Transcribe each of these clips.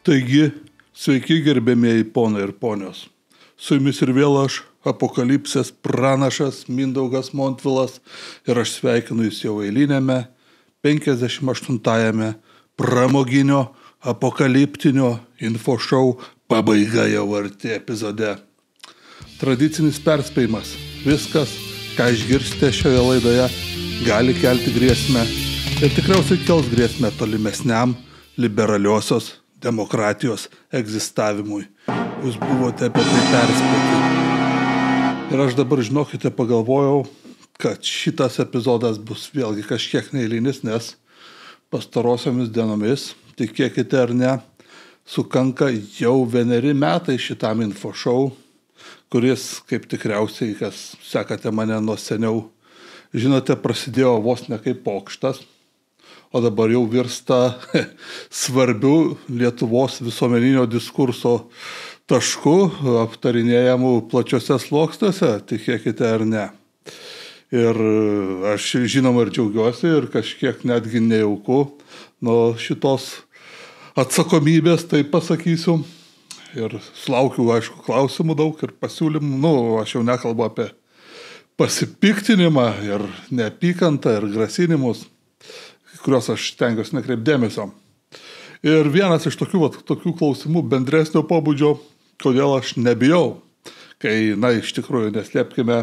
Taigi, sveiki gerbėmieji ponai ir ponios. Su jumis ir vėl aš, apokalipsės pranašas Mindaugas Montvilas, ir aš sveikinu jūs jau eilinėme 58-ame pramoginio apokaliptinio info šou pabaiga jau arti epizode. Tradicinis perspėjimas. Viskas, ką išgirsite šioje laidoje, gali kelti grėsmę ir tikriausiai kels grėsmę tolimesniam liberaliosios demokratijos egzistavimui. Jūs buvote apie tai perspėti. Ir aš dabar, žinokite, pagalvojau, kad šitas epizodas bus vėlgi kažkiek neeilinis, nes pastarosiomis dienomis, tikėkite ar ne, sukanka jau 1 metai šitam info šou, kuris, kaip tikriausiai, kas sekate mane nuo seniau, žinote, prasidėjo vos ne kaip pokštas, o dabar jau virsta svarbių Lietuvos visuomeninio diskurso taškų, aptarinėjamų plačiose sluoksniuose, tikėkite ar ne. Ir aš žinoma ir džiaugiuosi ir kažkiek netgi nejauku nuo šitos atsakomybės, tai pasakysiu. Ir sulaukiu, aišku, klausimų daug ir pasiūlymų. Aš jau nekalbu apie pasipiktinimą ir neapykantą ir grasinimus, kuriuos aš stengiuosi nekreipdėmesio. Ir vienas iš tokių klausimų bendresnio pobūdžio, kodėl aš nebijau, kai, iš tikrųjų, neslėpkime,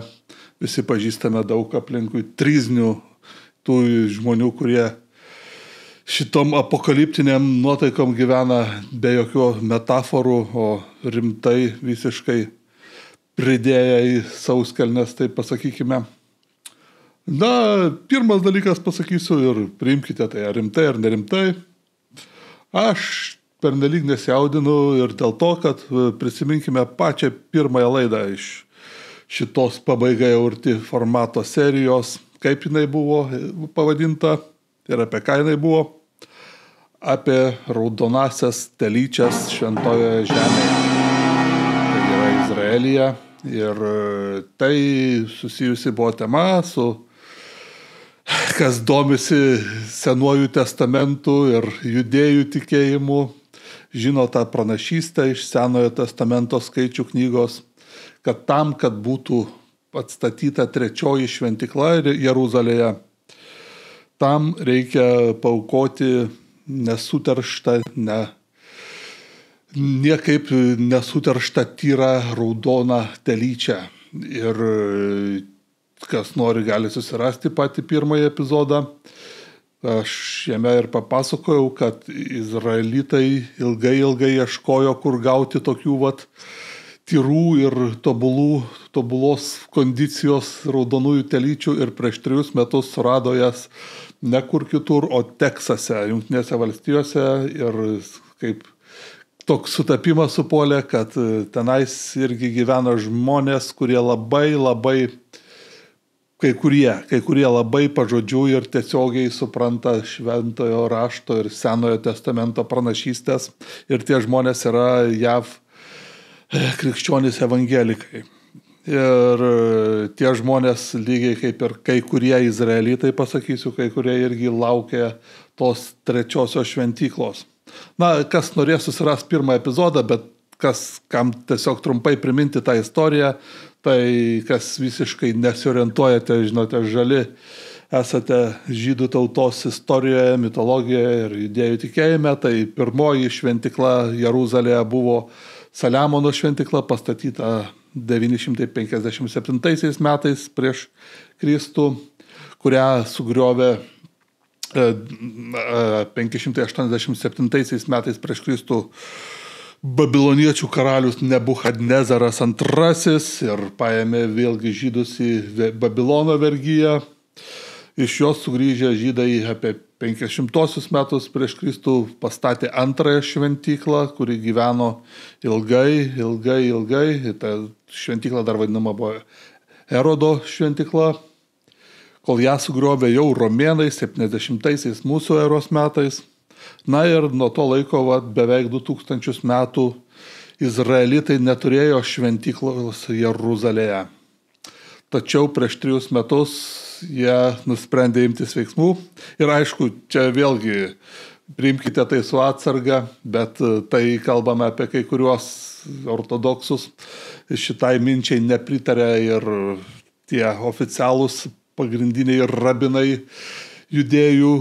visi pažįstame daug aplinkui triznių tų žmonių, kurie šitom apokaliptiniam nuotaikom gyvena be jokių metaforų, o rimtai visiškai pridėję į sauskelnes, tai pasakykime. Pirmas dalykas pasakysiu ir priimkite tai ar rimtai ar nerimtai. Aš pernelyg nesijaudinu ir dėl to, kad prisiminkime pačią pirmąją laidą iš šitos pabaiga jau arti formato serijos, kaip jinai buvo pavadinta ir apie ką jinai buvo. Apie raudonasias telyčias šventojoje žemėje. Tai yra Izraelyje ir tai susijusi buvo tema su kas domisi Senuoju testamentu ir judėjų tikėjimu, žino tą pranašystę iš Senojo testamento skaičių knygos, kad tam, kad būtų atstatyta 3 šventykla Jeruzalėje, tam reikia paaukoti nesuterštą, niekaip nesuterštą tyrą raudoną telyčią. Ir kas nori, gali susirasti patį pirmąjį epizodą. Aš jame ir papasakojau, kad izraelitai ilgai ieškojo, kur gauti tokių tyrų ir tobulos kondicijos raudonųjų telyčių ir prieš 3 metus surado jas ne kur kitur, o Teksase, Jungtinėse valstijose, ir kaip toks sutapimas supuolė, kad tenais irgi gyvena žmonės, kurie labai kai kurie labai pažodžių ir tiesiogiai supranta šventojo rašto ir Senojo testamento pranašystės, ir tie žmonės yra JAV krikščionys evangelikai. Ir tie žmonės lygiai kaip ir kai kurie izraelitai, pasakysiu, kai kurie irgi laukia tos 3 šventyklos. Kas norės susiras pirmą epizodą, bet kam tiesiog trumpai priminti tą istoriją, tai kas visiškai nesiorientuojate, žinote, žali esate žydų tautos istorijoje, mitologijoje ir judėjų tikėjime, tai pirmoji šventykla Jeruzalėje buvo Saliamono šventykla, pastatyta 957 metais prieš Kristų, kurią sugriovė 587 metais prieš Kristų babiloniečių karalius Nebuchadnezaras II ir paėmė vėlgi žydus į Babilono vergiją. Iš jos sugrįžę žydai apie 500 metus prieš Kristų pastatė 2 šventyklą, kuri gyveno ilgai. Ta šventykla dar vadinama buvo Erodo šventykla, kol ją sugriovė jau romėnai 70 mūsų eros metais. Ir nuo to laiko beveik 2000 metų izraelitai neturėjo šventyklos Jeruzalėje. Tačiau prieš 3 metus jie nusprendė imtis veiksmų. Ir aišku, čia vėlgi priimkite tai su atsarga, bet tai kalbame apie kai kuriuos ortodoksus. Šitai minčiai nepritarė ir tie oficialūs pagrindiniai rabinai judėjų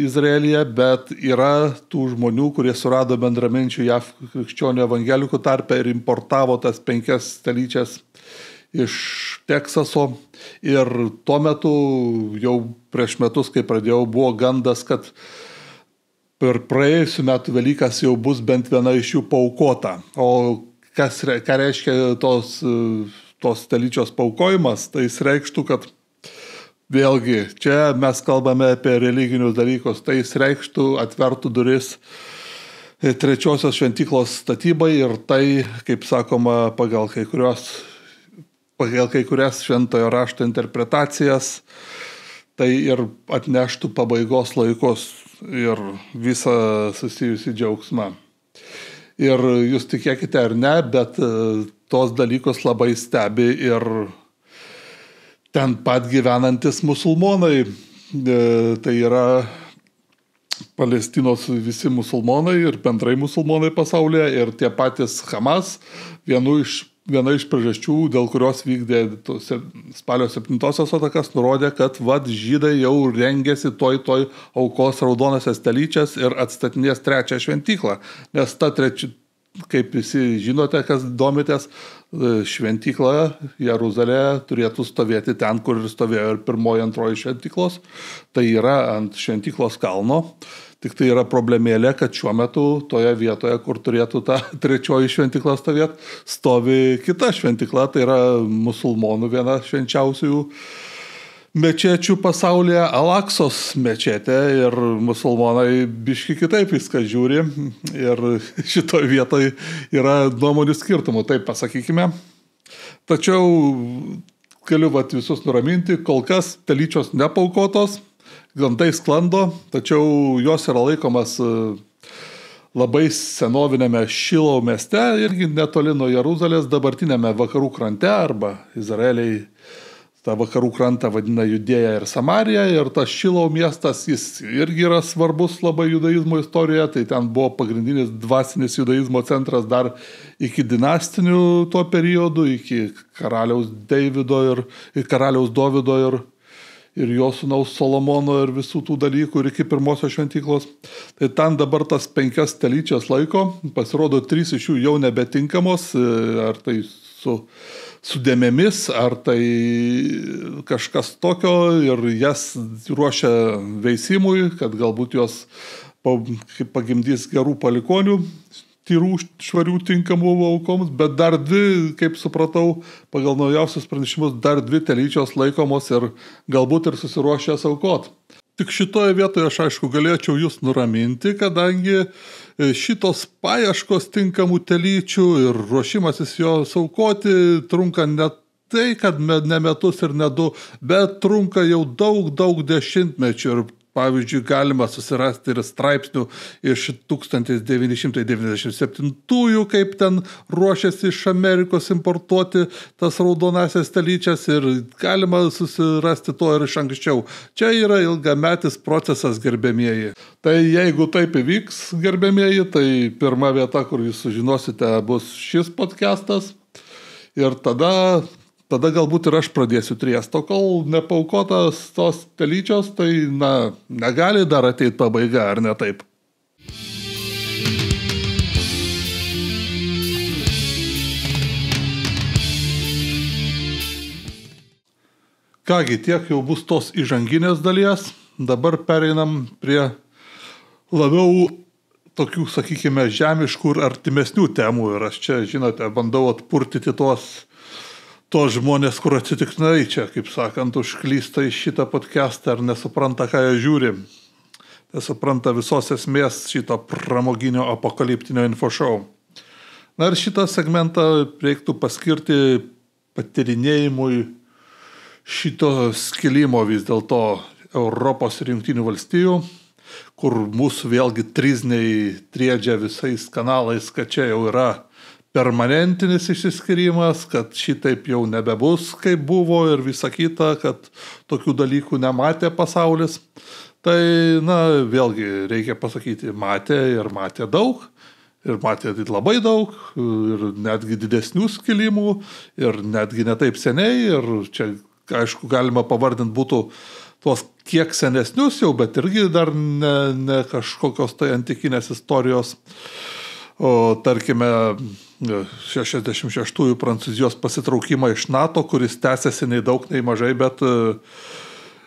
Izraelyje, bet yra tų žmonių, kurie surado bendraminčių JAV krikščionių evangelikų tarpe ir importavo tas 5 telyčias iš Teksaso. Ir tuo metu, jau prieš metus, kai pradėjau, buvo gandas, kad per praėjusių metų Velykas jau bus bent viena iš jų paaukota. O ką reiškia tos telyčios paaukojimas? Tai jis reikštų, kad vėlgi, čia mes kalbame apie religinius dalykus, tai jis reikštų atvertų duris trečiosios šventyklos statybai ir tai, kaip sakoma, pagal kai kurias šventojo rašto interpretacijas, tai ir atneštų pabaigos laikus ir visą susijusi džiaugsmą. Ir jūs tikėkite ar ne, bet tos dalykus labai stebi ir ten pat gyvenantis musulmonai. Tai yra Palestinos visi musulmonai ir bendrai musulmonai pasaulyje ir tie patys Hamas, viena iš priežasčių, dėl kurios vykdė spalio 7-osios atakas, nurodė, kad žydai jau rengėsi toj aukos raudonasias telyčias ir atstatinės 3 šventyklą. Nes ta kaip visi žinote, kas domitės, šventykla Jeruzalėje turėtų stovėti ten, kur ir stovėjo ir 1-2 šventyklos. Tai yra ant šventyklos kalno. Tik tai yra problemėlė, kad šiuo metu toje vietoje, kur turėtų ta 3 šventykla stovėti, stovi kita šventykla, tai yra musulmonų viena švenčiausiųjų mečečių pasaulyje, Al-Aksos mečetė, ir musulmonai biški kitaip viską žiūri ir šitoje vietoje yra nuomonių skirtumų, taip pasakykime. Tačiau galiu visus nuraminti, kol kas telyčios nepaukotos, gandai sklando, tačiau jos yra laikomas labai senovinėme Šilo mieste, irgi netoli nuo Jeruzalės, dabartinėme vakarų krante, arba Izraeliai tą vakarų krantą vadina Judėja ir Samarija, ir tas Šilo miestas, jis irgi yra svarbus labai judaizmo istorijoje, tai ten buvo pagrindinis dvasinis judaizmo centras dar iki dinastinių tuo periodu, iki karaliaus Dovydo ir jo sūnaus Solomono ir visų tų dalykų ir iki 1 šventyklos. Tai ten dabar tas 5 telyčias laiko, pasirodo 3 iš jų jau nebetinkamos, ar tai su dėmėmis, ar tai kažkas tokio, ir jas ruošia veisimui, kad galbūt jos pagimdys gerų palikonių, tyrų, švarių, tinkamų aukoms, bet dar 2, kaip supratau, pagal naujausius pranešimus, dar 2 telyčios laikomos ir galbūt ir susiruošęs aukot. Tik šitoje vietoje aš aišku galėčiau jūs nuraminti, kadangi šitos paieškos tinkamų telyčių ir ruošimasis jos aukoti trunka ne tai, kad ne metus ir ne 2, bet trunka jau daug dešimtmečių. Ir pavyzdžiui, galima susirasti ir straipsnių iš 1997-ųjų, kaip ten ruošiasi iš Amerikos importuoti tas raudonasias telyčias, ir galima susirasti to ir iš anksčiau. Čia yra ilgametis procesas, gerbiamieji. Tai jeigu taip įvyks, gerbiamieji, tai pirma vieta, kur jūs sužinosite, bus šis podcastas, ir tada galbūt ir aš pradėsiu triest. O kol nepaukotas tos telyčios, tai negali dar ateiti pabaiga, ar ne taip? Kągi, tiek jau bus tos įžanginės dalies. Dabar pereinam prie labiau tokių, sakykime, žemiškų ir artimesnių temų. Ir aš čia, žinote, bandau atpurtyti tos žmonės, kur atsitiktinai čia, kaip sakant, užklysta į šitą podcastą ar nesupranta, ką jie žiūri. Nesupranta visos esmės šito pramoginio apokaliptinio infošou. Na ir šitą segmentą reiktų paskirti patyrinėjimui šito skilimo vis dėlto Europos ir Jungtinių valstijų, kur mūsų vėlgi trizniai triedžia visais kanalais, kad čia jau yra permanentinis išsiskyrimas, kad šitaip jau nebebus, kaip buvo, ir visa kita, kad tokių dalykų nematė pasaulis. Tai, vėlgi reikia pasakyti, matė daug. Ir matė labai daug, ir netgi didesnių skilimų, ir netgi netaip seniai, ir čia, aišku, galima pavardinti būtų tuos kiek senesnius jau, bet irgi dar ne kažkokios tai antikinės istorijos. O tarkime, 66-ųjų Prancūzijos pasitraukimą iš NATO, kuris tęsiasi nei daug, nei mažai, bet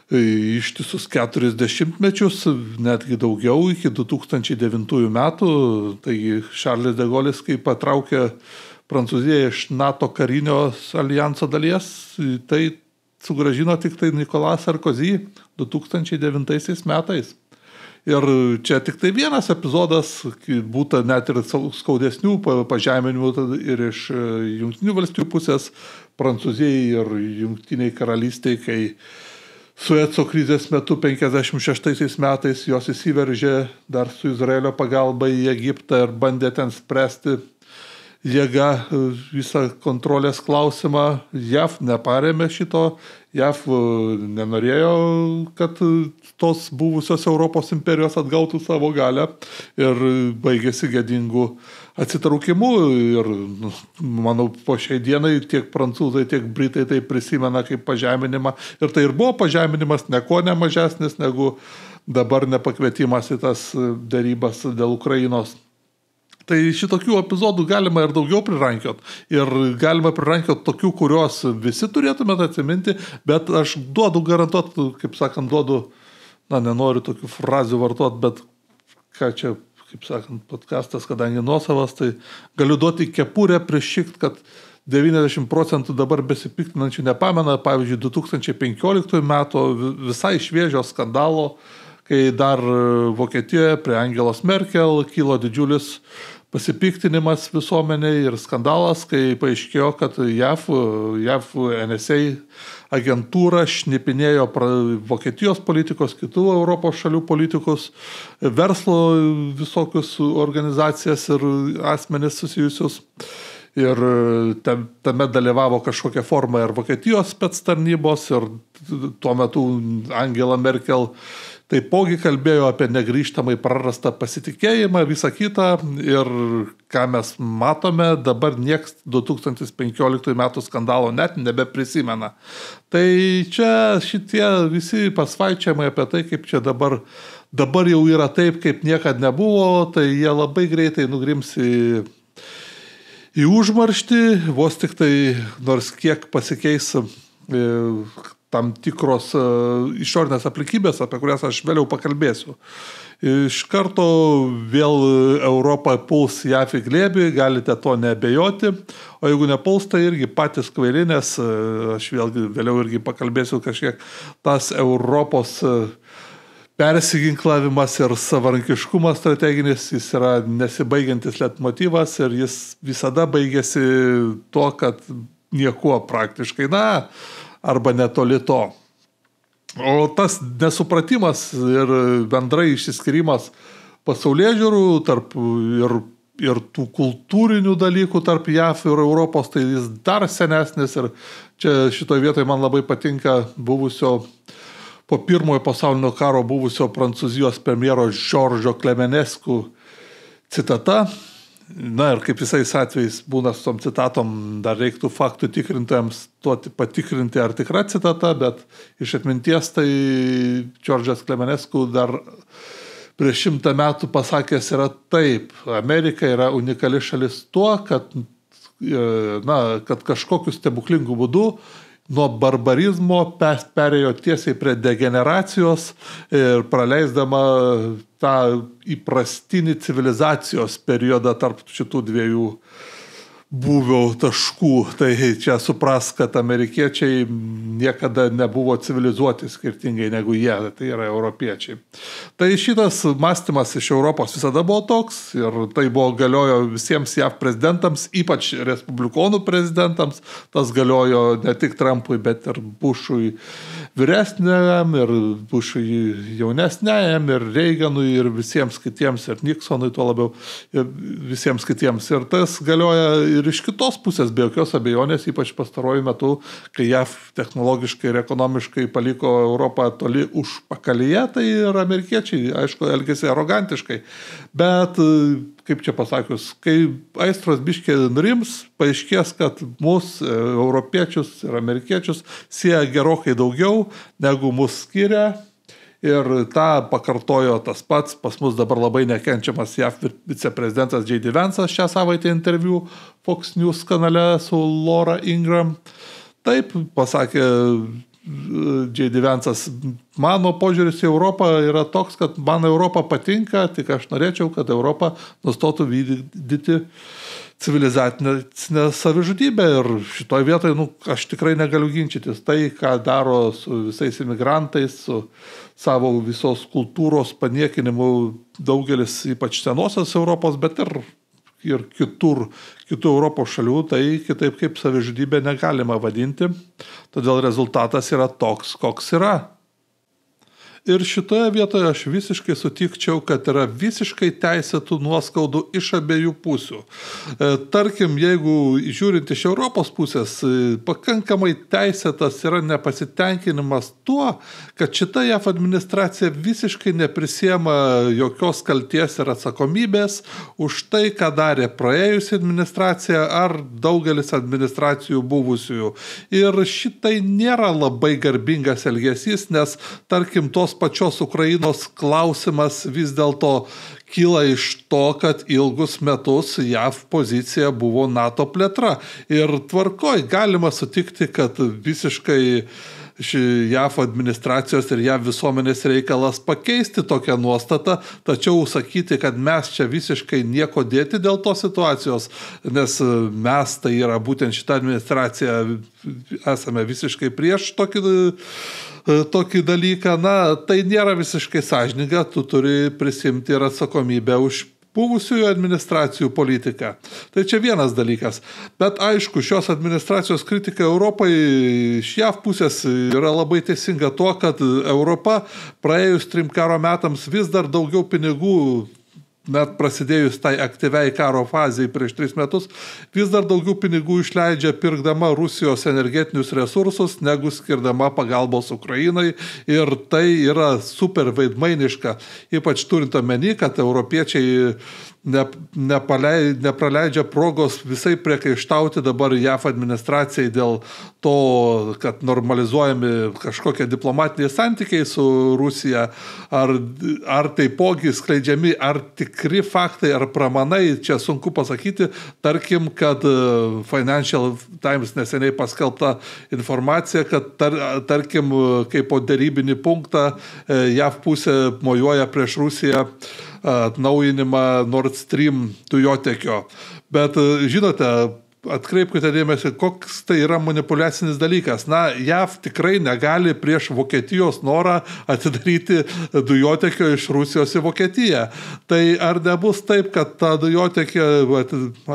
ištisus 40 mečius, netgi daugiau, iki 2009 metų. Taigi Šarlis de Gaullis, kai patraukė Prancūziją iš NATO karinio alijanso dalies, tai sugrąžino tik tai Nicolas Sarkozy 2009 metais. Ir čia tik tai vienas epizodas, būta net ir skaudesnių pažeminimų ir iš Jungtinių valstijų pusės Prancūzijai ir Jungtiniai karalystiai, kai Sueco krizės metu 56 metais jos įsiveržė dar su Izraelio pagalba į Egiptą ir bandė ten spręsti jėga visą kontrolės klausimą. JAV neparėmė šito, JAV nenorėjo, kad tos buvusios Europos imperijos atgautų savo galią ir baigėsi gėdingu atsitraukimu. Ir manau, po šiai dienai tiek prancūzai, tiek britai tai prisimena kaip pažeminimą. Ir tai ir buvo pažeminimas, neko nemažesnis negu dabar nepakvietimas į tas dėrybas dėl Ukrainos. Tai šitokių epizodų galima ir daugiau prirankiot. Ir galima prirankiot tokių, kuriuos visi turėtumėte atsiminti, bet aš duodu garantuot, kaip sakant, nenoriu tokių frazių vartot, bet ką čia, kaip sakant, podcastas, kadangi nuosavas, tai galiu duoti kepurę prišikt, kad 90% dabar besipiktinančių nepamena, pavyzdžiui, 2015 metų visai šviežio skandalo, kai dar Vokietijoje prie Angelos Merkel kilo didžiulis pasipiktinimas visuomeniai ir skandalas, kai paaiškėjo, kad JAV NSA agentūra šnipinėjo Vokietijos politikos, kitų Europos šalių politikus, verslo visokius organizacijas ir asmenis susijusius. Ir tame dalyvavo kažkokia forma ir Vokietijos spectarnybos, ir tuo metu Angela Merkel taipogi kalbėjo apie negrįžtamai prarastą pasitikėjimą, visą kitą. Ir ką mes matome, dabar nieks 2015 metų skandalo net nebeprisimena. Tai čia šitie visi pasvaičiamai apie tai, kaip čia dabar jau yra taip, kaip niekad nebuvo, tai jie labai greitai nugrims į užmarštį, vos tik tai nors kiek pasikeis tam tikros išorinės aplinkybės, apie kurias aš vėliau pakalbėsiu. Iš karto vėl Europą puls JAV į glėbį, galite to neabejoti, o jeigu nepuls, tai irgi patys kvaili, nes aš vėliau irgi pakalbėsiu kažkiek tas Europos persiginklavimas ir savarankiškumas strateginis, jis yra nesibaigiantis leitmotyvas ir jis visada baigėsi to, kad niekuo praktiškai, arba netoli to. O tas nesupratimas ir bendrai išsiskyrimas pasaulėžiūrų tarp ir tų kultūrinių dalykų tarp JAV ir Europos, tai jis dar senesnis. Ir čia šitoje vietoje man labai patinka po pirmojo pasaulinio karo buvusio Prancūzijos premjero Žoržo Klemeneskų citata. Ir kaip visais atvejais būna su tom citatom, dar reiktų faktų tikrintojams patikrinti, ar tikra citata, bet iš atminties tai Žoržas Klemeneskų dar prieš 100 metų pasakęs yra taip: Amerika yra unikali šalis tuo, kad kažkokiu stebuklingu būdu nuo barbarizmo perėjo tiesiai prie degeneracijos ir praleisdama tą įprastinį civilizacijos periodą tarp šitų dviejų būvio taškų. Tai čia supras, kad amerikiečiai niekada nebuvo civilizuoti skirtingai negu jie, tai yra europiečiai. Tai šitas mąstymas iš Europos visada buvo toks ir tai galiojo visiems JAV prezidentams, ypač respublikonų prezidentams. Tas galiojo ne tik Trumpui, bet ir Bušui vyresniam, ir Bušui jaunesniajam, ir Reiganui, ir visiems kitiems, ir Nixonui tuo labiau, ir visiems kitiems. Ir tas galioja ir iš kitos pusės, be jokios abejonės, ypač pastaruoju metu, kai JAV technologiškai ir ekonomiškai paliko Europą toli užpakalyje, tai ir amerikiečiai, aišku, elgėsi arogantiškai. Bet, kaip čia pasakius, kai aistros biškė nurims, paaiškės, kad mus, europiečius ir amerikiečius, sieja gerokai daugiau, negu mus skiria. Ir tą pakartojo tas pats, pas mus dabar labai nekenčiamas JAV viceprezidentas J.D. Vance'as šią savaitę interviu Fox News kanale su Laura Ingraham. Taip, pasakė J.D. Vance'as, mano požiūris į Europą yra toks, kad man Europa patinka, tik aš norėčiau, kad Europa nustotų vykdyti civilizacinę savižudybę ir šitoj vietoj, aš tikrai negaliu ginčytis. Tai, ką daro su visais imigrantais, su savo visos kultūros paniekinimu daugelis, ypač senosios Europos, bet ir kitų Europos šalių, tai kitaip kaip savižudybė negalima vadinti. Todėl rezultatas yra toks, koks yra. Ir šitoje vietoje aš visiškai sutikčiau, kad yra visiškai teisėtų nuoskaudų iš abiejų pusių. Tarkim, jeigu žiūrint iš Europos pusės, pakankamai teisėtas yra nepasitenkinimas tuo, kad šita JAV administracija visiškai neprisiema jokios kalties ir atsakomybės už tai, ką darė praėjusi administracija ar daugelis administracijų buvusiųjų. Ir šitai nėra labai garbingas elgesys, nes, tarkim, tos pačios Ukrainos klausimas vis dėlto kyla iš to, kad ilgus metus JAV pozicija buvo NATO plėtra. Ir tvarkoj, galima sutikti, kad visiškai JAV administracijos ir JAV visuomenės reikalas pakeisti tokią nuostatą, tačiau sakyti, kad mes čia visiškai nieko dėti dėl tos situacijos, nes mes, tai yra būtent šitą administraciją, esame visiškai prieš tokį dalyką, tai nėra visiškai sąžininga, tu turi prisimti ir atsakomybę už buvusiųjų administracijų politiką. Tai čia vienas dalykas. Bet aišku, šios administracijos kritika Europai iš JAV pusės yra labai teisinga tuo, kad Europa praėjus 3 karo metams vis dar daugiau pinigų, net prasidėjus tai aktyviai karo fazai prieš 3 metus, vis dar daugiau pinigų išleidžia pirkdama Rusijos energetinius resursus, negu skirdama pagalbos Ukrainai. Ir tai yra super veidmainiška, ypač turint omeny, kad europiečiai nepraleidžia progos visai priekaištauti dabar JAV administracijai dėl to, kad normalizuojami kažkokie diplomatiniai santykiai su Rusija, ar taipogi skleidžiami, ar tikri faktai, ar pramanai, čia sunku pasakyti. Tarkim, kad Financial Times neseniai paskelbta informacija, kad tarkim, kaip po derybinį punktą JAV pusė mojuoja prieš Rusiją atnaujinimą Nord Stream dujotiekio. Bet žinote, atkreipkite dėmesį, koks tai yra manipuliacinis dalykas. JAV tikrai negali prieš Vokietijos norą atidaryti dujotiekio iš Rusijos į Vokietiją. Tai ar nebus taip, kad tą dujotiekį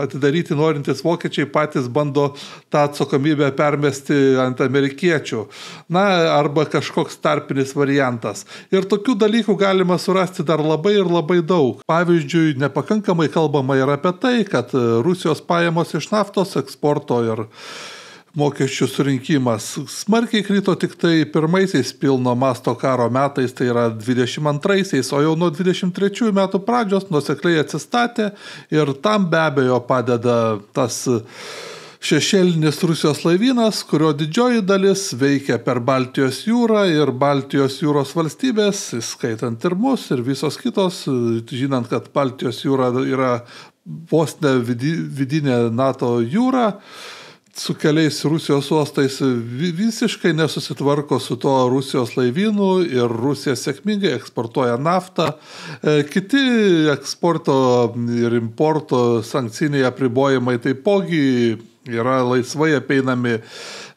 atidaryti norintys vokiečiai patys bando tą atsakomybę permesti ant amerikiečių? Arba kažkoks tarpinis variantas. Ir tokių dalykų galima surasti dar labai ir labai daug. Pavyzdžiui, nepakankamai kalbama ir apie tai, kad Rusijos pajamos iš naftos eksporto ir mokesčių surinkimas smarkiai krito tik tai pirmaisiais pilno masto karo metais, tai yra 22-aisiais, o jau nuo 23 metų pradžios nuosekliai atsistatė ir tam be abejo padeda tas šešėlinis Rusijos laivynas, kurio didžioji dalis veikia per Baltijos jūrą ir Baltijos jūros valstybės, skaitant ir mus ir visos kitos, žinant, kad Baltijos jūra yra vos ne vidinė NATO jūra, su keliais Rusijos uostais visiškai nesusitvarko su to Rusijos laivynu ir Rusija sėkmingai eksportuoja naftą. Kiti eksporto ir importo sankciniai apribojimai taipogi yra laisvai apeinami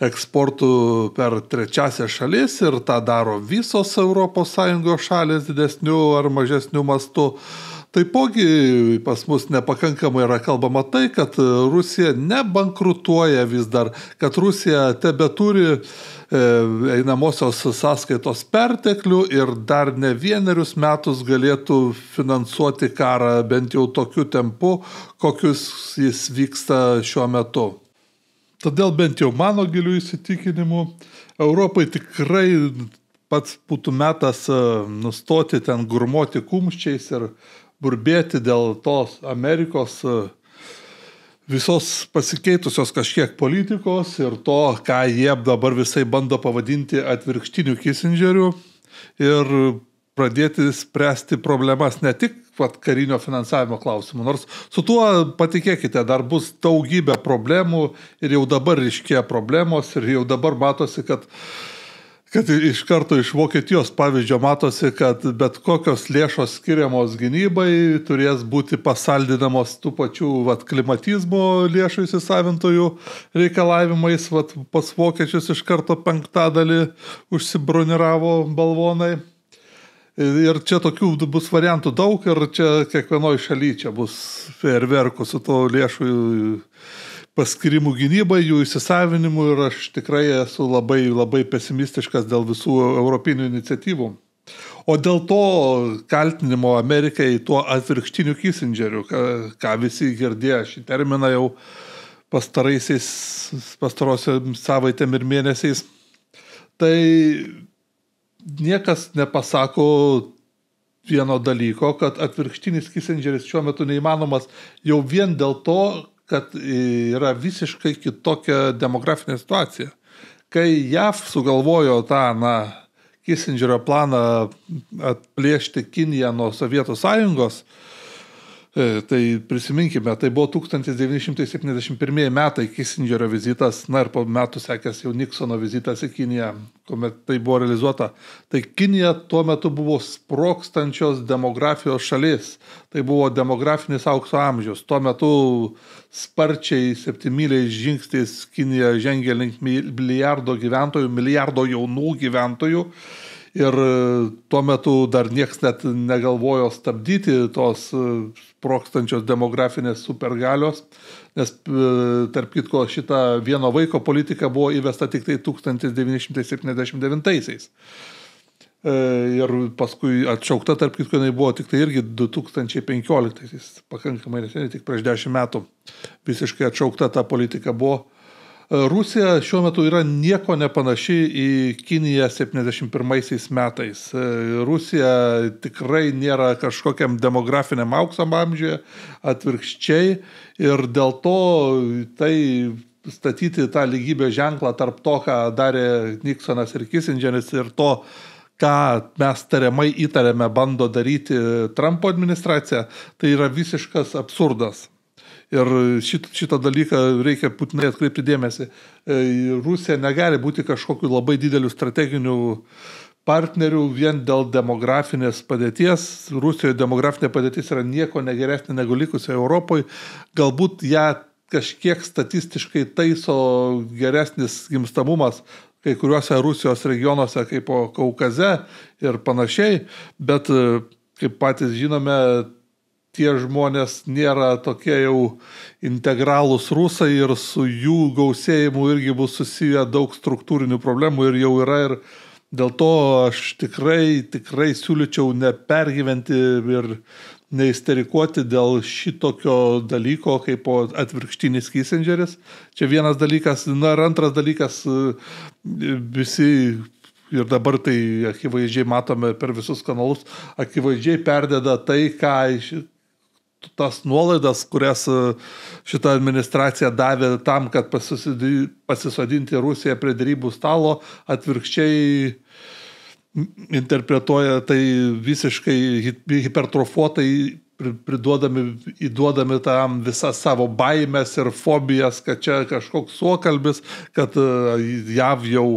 eksportų per trečiasias šalis ir tą daro visos ES šalis didesnių ar mažesnių mastų. Taipogi pas mus nepakankamai yra kalbama tai, kad Rusija nebankrutuoja vis dar, kad Rusija tebeturi einamosios sąskaitos perteklių ir dar ne vienerius metus galėtų finansuoti karą bent jau tokiu tempu, kokius jis vyksta šiuo metu. Todėl bent jau mano gilių įsitikinimu, Europai tikrai pats būtų metas nustoti ten gurmoti kumščiais ir burbėti dėl tos Amerikos visos pasikeitusios kažkiek politikos ir to, ką jie dabar visai bando pavadinti atvirkštiniu Kissingeriu ir pradėti spręsti problemas ne tik karinio finansavimo klausimų, nors su tuo, patikėkite, dar bus daugybė problemų ir jau dabar ryškėja problemos ir jau dabar matosi, kad iš karto iš Vokietijos pavyzdžio matosi, kad bet kokios lėšos skiriamos gynybai turės būti pasaldinamos tų pačių klimatizmo lėšų įsisavintojų reikalavimais. Pas vokiečius iš karto 5% užsibroniravo balvonai. Ir čia tokių bus variantų daug ir čia kiekvienoje šalyje čia bus fejerverkų su to lėšų paskirimų gynybai, jų įsisavinimu ir aš tikrai esu labai, labai pesimistiškas dėl visų europinių iniciatyvų. O dėl to kaltinimo Amerikai tuo atvirkštiniu Kissingeriu, ką visi girdėjo šį terminą jau pastarosios savaitėm ir mėnesiais, tai niekas nepasako vieno dalyko, kad atvirkštinis Kissingeris šiuo metu neįmanomas jau vien dėl to, kad yra visiškai kitokia demografinė situacija. Kai JAV sugalvojo tą Kissingerio planą atplėšti Kiniją nuo Sovietų Sąjungos, tai prisiminkime, tai buvo 1971 metai Kissingerio vizitas, ir po metų sekęs jau Nixono vizitas į Kiniją, kuomet tai buvo realizuota. Tai Kinija tuo metu buvo sprogstančios demografijos šalis, tai buvo demografinis aukso amžius. Tuo metu sparčiai 7-myliais žingsniais Kinija žengė link milijardo gyventojų, milijardo jaunų gyventojų. Ir tuo metu dar nieks net negalvojo stabdyti tos sprogstančios demografinės supergalios, nes tarp kitko šita vieno vaiko politika buvo įvesta tik tai 1979-aisiais. Ir paskui atšaukta, tarp kitko, jinai buvo tik tai irgi 2015-aisiais, pakankamai neseniai, tik prieš 10 metų visiškai atšaukta ta politika buvo. Rusija šiuo metu yra nieko nepanaši į Kiniją 71 metais. Rusija tikrai nėra kažkokiam demografiniam auksam amžiuje, atvirkščiai, ir dėl to tai statyti tą lygybės ženklą tarp to, ką darė Nixonas ir Kissingeris, ir to, ką mes tariamai įtariame bando daryti Trumpo administracija, tai yra visiškas absurdas. Ir šitą dalyką reikia būtinai atkreipti dėmesį. Rusija negali būti kažkokiu labai dideliu strateginiu partneriu vien dėl demografinės padėties. Rusijoje demografinė padėtis yra nieko negeresnė negu likusioje Europoje. Galbūt ją kažkiek statistiškai taiso geresnis gimstamumas kai kuriuose Rusijos regionuose, kaip po Kaukaze ir panašiai, bet kaip patys žinome, tie žmonės nėra tokie jau integralūs rusai ir su jų gausėjimu irgi bus susiję daug struktūrinių problemų ir jau yra, ir dėl to aš tikrai siūlyčiau nepergyventi ir neisterikuoti dėl šitokio dalyko kaip atvirkštinis Kissingeris. Čia vienas dalykas, ir antras dalykas, visi ir dabar tai akivaizdžiai matome per visus kanalus, akivaizdžiai perdeda tai, ką tas nuolaidas, kurias šita administracija davė tam, kad pasisodinti Rusiją prie derybų stalo, atvirkščiai interpretuoja tai visiškai hipertrofuotai, įduodami tam visas savo baimės ir fobijas, kad čia kažkoks suokalbis, kad JAV jau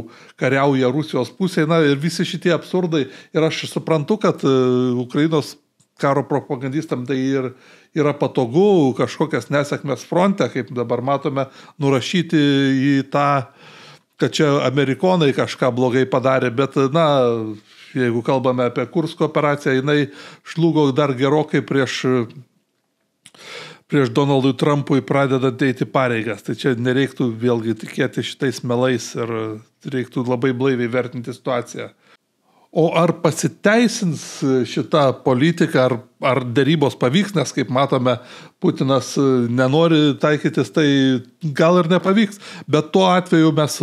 kariauja Rusijos pusėje, ir visi šitie absurdai. Ir aš suprantu, kad Ukrainos karo propagandistam tai ir yra patogu kažkokias nesėkmes fronte, kaip dabar matome, nurašyti į tą, kad čia amerikonai kažką blogai padarė, bet jeigu kalbame apie Kursko operaciją, jinai žlugo dar gerokai prieš Donaldui Trumpui pradedant eiti pareigas. Tai čia nereiktų vėlgi tikėti šitais melais ir reiktų labai blaiviai vertinti situaciją. O ar pasiteisins šita politika, ar derybos pavyks, nes kaip matome, Putinas nenori taikytis, tai gal ir nepavyks. Bet tuo atveju mes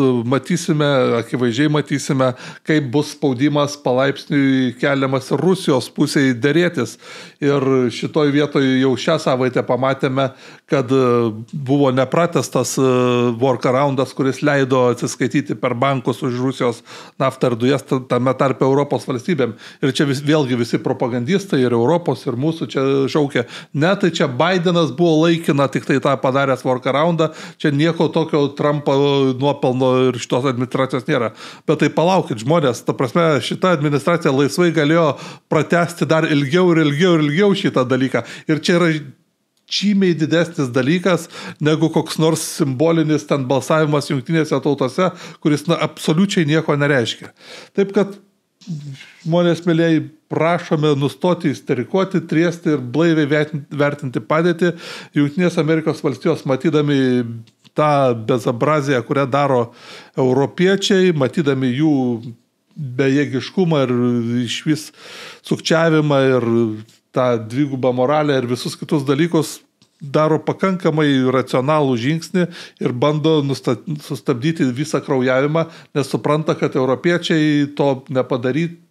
akivaizdžiai matysime, kaip bus spaudimas palaipsniui keliamas Rusijos pusėje dėrėtis. Ir šitoj vietoje jau šią savaitę pamatėme, kad buvo nepratestas workaroundas, kuris leido atsiskaityti per bankus už Rusijos naftą ir dujas, tame tarpe Europos valstybėm. Ir čia vėlgi visi propagandistai ir Europos ir mūsų čia šaukia. Ne, tai čia Bidenas buvo laikina tik tai tą padaręs workaroundą, čia nieko tokio Trumpo nuopelno ir šitos administracijos nėra. Bet tai palaukit, žmonės, ta prasme, šita administracija laisvai galėjo pratęsti dar ilgiau šitą dalyką. Ir čia yra žymiai didesnis dalykas, negu koks nors simbolinis ten balsavimas jungtinėse tautose, kuris absoliučiai nieko nereiškia. Taip kad žmonės, mėlyjei, prašome nustoti isterikuoti, triesti ir blaiviai vertinti padėtį. Jungtinės Amerikos valstijos, matydami tą bezabraziją, kurią daro europiečiai, matydami jų bejėgiškumą ir išvis sukčiavimą ir tą dvigubą moralę ir visus kitus dalykus, daro pakankamai racionalų žingsnį ir bando sustabdyti visą kraujavimą, nes supranta, kad europiečiai to nepadaryti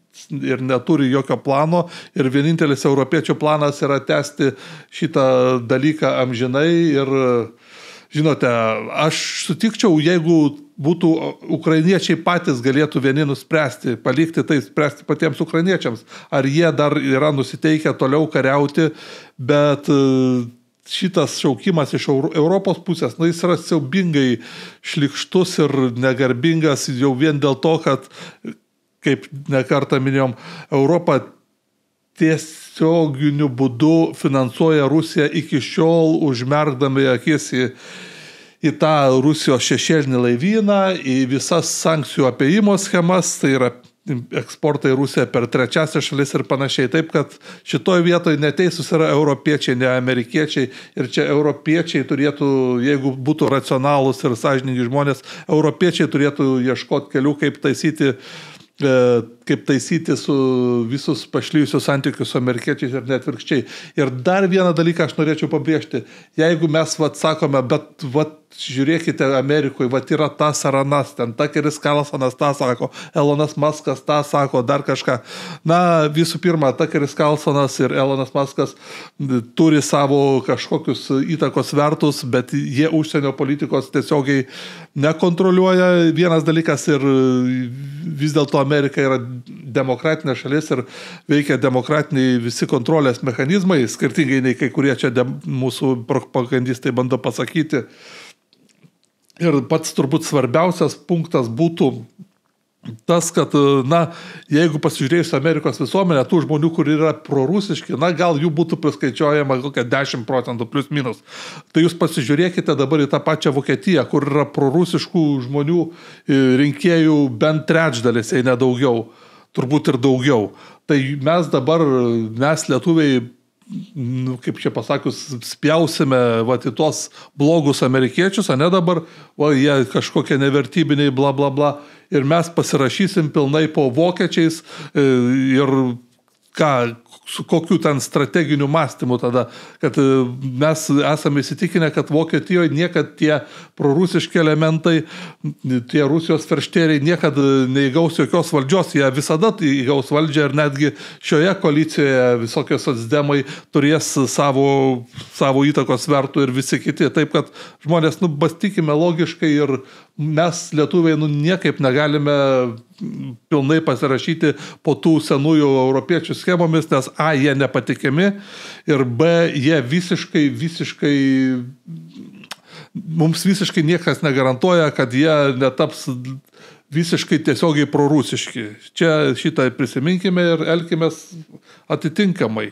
ir neturi jokio plano ir vienintelis europiečių planas yra tęsti šitą dalyką amžinai ir žinote, aš sutikčiau, jeigu būtų ukrainiečiai patys galėtų vieni nuspręsti, palikti tai spręsti patiems ukrainiečiams, ar jie dar yra nusiteikę toliau kariauti, bet šitas šaukimas iš Europos pusės, jis yra siaubingai šlikštus ir negarbingas jau vien dėl to, kad, kaip nekartą minėjom, Europa tiesioginiu būdu finansuoja Rusiją iki šiol, užmerkdami akis į tą Rusijos šešėlinį laivyną, į visas sankcijų apėjimo schemas, tai yra eksportą į Rusiją per trečiasias šalis ir panašiai. Taip, kad šitoj vietoje neteisūs yra europiečiai, ne amerikiečiai. Ir čia europiečiai turėtų, jeigu būtų racionalūs ir sąžiningi žmonės, europiečiai turėtų ieškoti kelių, kaip taisyti su visus pašlyjusius santykius su amerikiečiais ir netvirkščiai. Ir dar vieną dalyką aš norėčiau pabrėžti. Jeigu mes sakome, bet žiūrėkite Amerikoje, yra tas ar anas, ten Tuckeris Carlsonas tą sako, Elonas Muskas tą sako, dar kažką. Na, visų pirma, Tuckeris Carlsonas ir Elonas Muskas turi savo kažkokius įtakos svertus, bet jie užsienio politikos tiesiogiai nekontroliuoja. Vienas dalykas ir vis dėlto Amerika yra demokratinė šalis ir veikia demokratiniai visi kontrolės mechanizmai, skirtingai nei kai kurie čia mūsų propagandistai bando pasakyti. Ir pats turbūt svarbiausias punktas būtų tas, kad, jeigu pasižiūrėjus Amerikos visuomenę, tų žmonių, kur yra prorusiški, gal jų būtų priskaičiuojama kokia 10% plus minus. Tai jūs pasižiūrėkite dabar į tą pačią Vokietiją, kur yra prorusiškų žmonių rinkėjų bent trečdalis, jei ne daugiau, turbūt ir daugiau. Tai mes lietuviai, kaip čia pasakius, spjausime į tuos blogus amerikiečius, ne dabar, jie kažkokie nevertybiniai, bla bla bla, ir mes pasirašysim pilnai po vokiečiais ir su kokiu ten strateginiu mąstymu tada, kad mes esame įsitikinę, kad Vokietijoje niekad tie prorusiški elementai, tie Rusijos feršteriai niekad neįgaus jokios valdžios, jie visada įgaus valdžią ir netgi šioje koalicijoje visokie socdemai turės savo įtakos svertų ir visi kiti. Taip, kad žmonės, mąstykime logiškai ir mes lietuviai niekaip negalime pilnai pasirašyti po tų senųjų europiečių schemomis, nes A, jie nepatikimi ir B, jie visiškai mums visiškai niekas negarantuoja, kad jie netaps visiškai tiesiogiai prorusiški. Čia šitą prisiminkime ir elkimės atitinkamai.